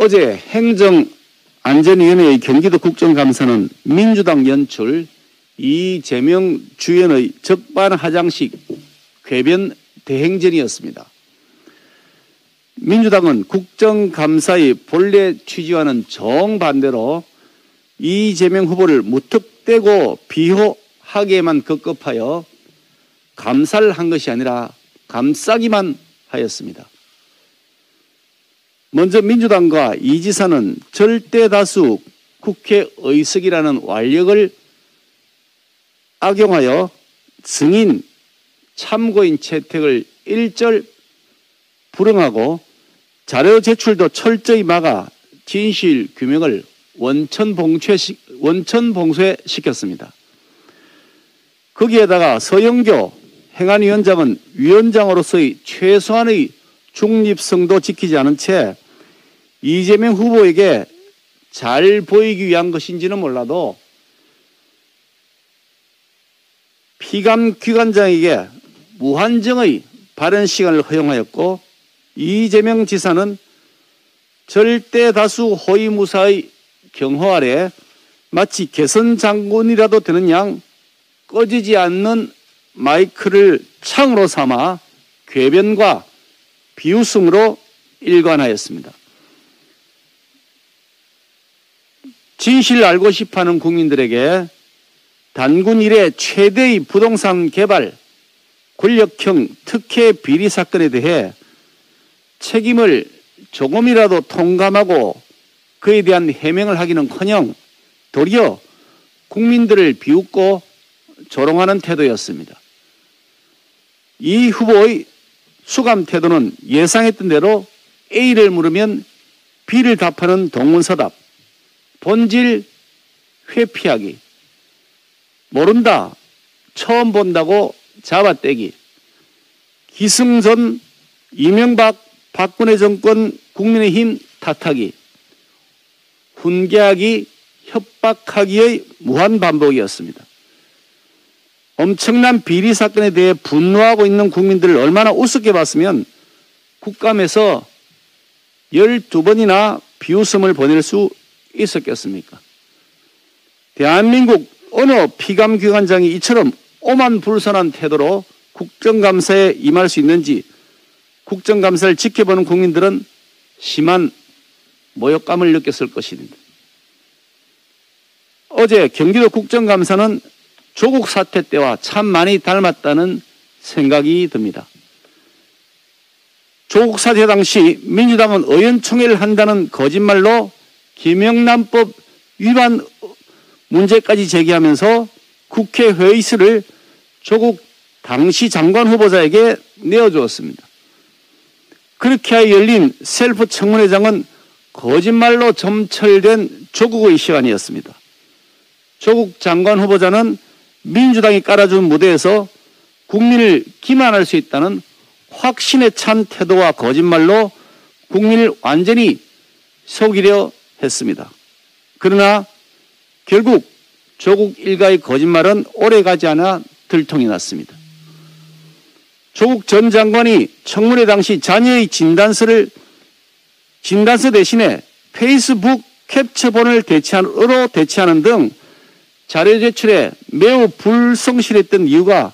어제 행정안전위원회의 경기도 국정감사는 민주당 연출 이재명 주연의 적반하장식 궤변 대행전이었습니다. 민주당은 국정감사의 본래 취지와는 정반대로 이재명 후보를 무턱대고 비호하게만 급급하여 감사를 한 것이 아니라 감싸기만 하였습니다. 먼저 민주당과 이 지사는 절대다수 국회의석이라는 완력을 악용하여 증인, 참고인 채택을 일절 불응하고 자료 제출도 철저히 막아 진실 규명을 원천봉쇄 시켰습니다. 거기에다가 서영교 행안위원장은 위원장으로서의 최소한의 중립성도 지키지 않은 채 이재명 후보에게 잘 보이기 위한 것인지는 몰라도 피감기관장에게 무한정의 발언 시간을 허용하였고, 이재명 지사는 절대 다수 호위무사의 경호 아래 마치 개선 장군이라도 되는 양 꺼지지 않는 마이크를 창으로 삼아 궤변과 비웃음으로 일관하였습니다. 진실을 알고 싶어하는 국민들에게 단군 이래 최대의 부동산 개발 권력형 특혜 비리 사건에 대해 책임을 조금이라도 통감하고 그에 대한 해명을 하기는커녕 도리어 국민들을 비웃고 조롱하는 태도였습니다. 이 후보의 수감 태도는 예상했던 대로 A를 물으면 B를 답하는 동문서답, 본질 회피하기, 모른다, 처음 본다고 잡아떼기, 기승전 이명박 박근혜 정권 국민의힘 탓하기, 훈계하기, 협박하기의 무한 반복이었습니다. 엄청난 비리 사건에 대해 분노하고 있는 국민들을 얼마나 우습게 봤으면 국감에서 12번이나 비웃음을 보낼 수 있었겠습니까? 대한민국 어느 피감기관장이 이처럼 오만불선한 태도로 국정감사에 임할 수 있는지 국정감사를 지켜보는 국민들은 심한 모욕감을 느꼈을 것입니다. 어제 경기도 국정감사는 조국 사태 때와 참 많이 닮았다는 생각이 듭니다. 조국 사태 당시 민주당은 의원총회를 한다는 거짓말로 김영란법 위반 문제까지 제기하면서 국회 회의실을 조국 당시 장관 후보자에게 내어주었습니다. 그렇게 하여 열린 셀프 청문회장은 거짓말로 점철된 조국의 시간이었습니다. 조국 장관 후보자는 민주당이 깔아준 무대에서 국민을 기만할 수 있다는 확신에 찬 태도와 거짓말로 국민을 완전히 속이려 했습니다. 그러나 결국 조국 일가의 거짓말은 오래가지 않아 들통이 났습니다. 조국 전 장관이 청문회 당시 자녀의 진단서 대신에 페이스북 캡처본을 대체하는 등 자료 제출에 매우 불성실했던 이유가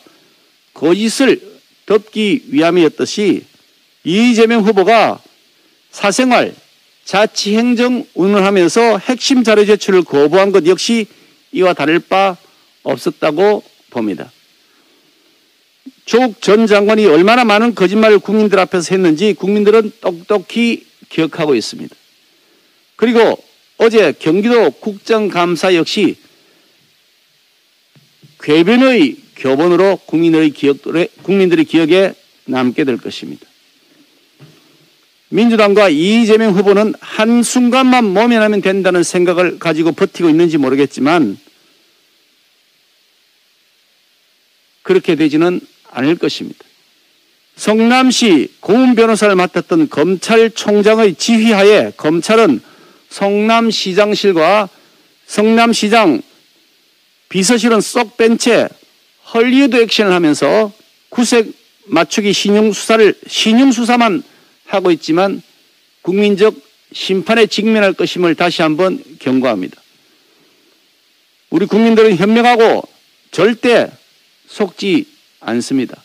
거짓을 덮기 위함이었듯이 이재명 후보가 사생활, 자치행정 운운하면서 핵심 자료 제출을 거부한 것 역시 이와 다를 바 없었다고 봅니다. 조국 전 장관이 얼마나 많은 거짓말을 국민들 앞에서 했는지 국민들은 똑똑히 기억하고 있습니다. 그리고 어제 경기도 국정감사 역시 궤변의 교본으로 국민들의 기억에 남게 될 것입니다. 민주당과 이재명 후보는 한순간만 모면하면 된다는 생각을 가지고 버티고 있는지 모르겠지만 그렇게 되지는 않을 것입니다. 성남시 고문 변호사를 맡았던 검찰총장의 지휘하에 검찰은 성남시장실과 성남시장 비서실은 쏙 뺀 채 헐리우드 액션을 하면서 구색 맞추기 신용수사만 하고 있지만 국민적 심판에 직면할 것임을 다시 한번 경고합니다. 우리 국민들은 현명하고 절대 속지 않습니다.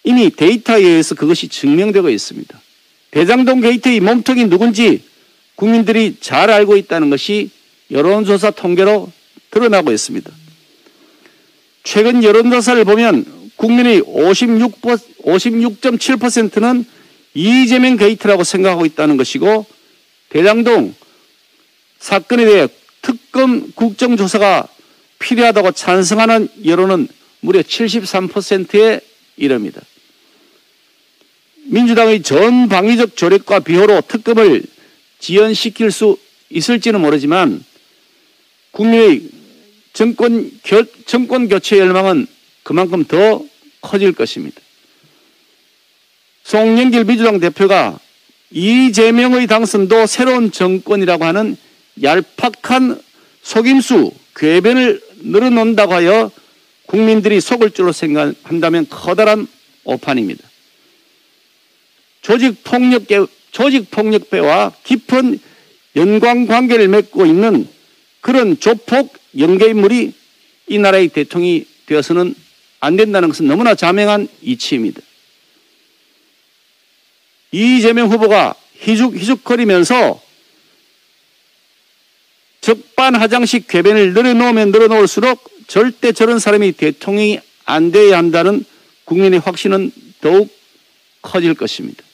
이미 데이터에 의해서 그것이 증명되고 있습니다. 대장동 게이트의 몸통이 누군지 국민들이 잘 알고 있다는 것이 여론조사 통계로 드러나고 있습니다. 최근 여론조사를 보면 국민의 56.7%는 이재명 게이트라고 생각하고 있다는 것이고, 대장동 사건에 대해 특검 국정조사가 필요하다고 찬성하는 여론은 무려 73%에 이릅니다. 민주당의 전방위적 조력과 비호로 특검을 지연시킬 수 있을지는 모르지만 국민의 정권 교체 열망은 그만큼 더 커질 것입니다. 송영길 민주당 대표가 이재명의 당선도 새로운 정권이라고 하는 얄팍한 속임수, 궤변을 늘어놓는다고 하여 국민들이 속을 줄로 생각한다면 커다란 오판입니다. 조직폭력배와 깊은 연관관계를 맺고 있는 그런 조폭 영계인물이 이 나라의 대통령이 되어서는 안 된다는 것은 너무나 자명한 이치입니다. 이재명 후보가 희죽거리면서 적반하장식 궤변을 늘어놓으면 늘어놓을수록 절대 저런 사람이 대통령이 안 돼야 한다는 국민의 확신은 더욱 커질 것입니다.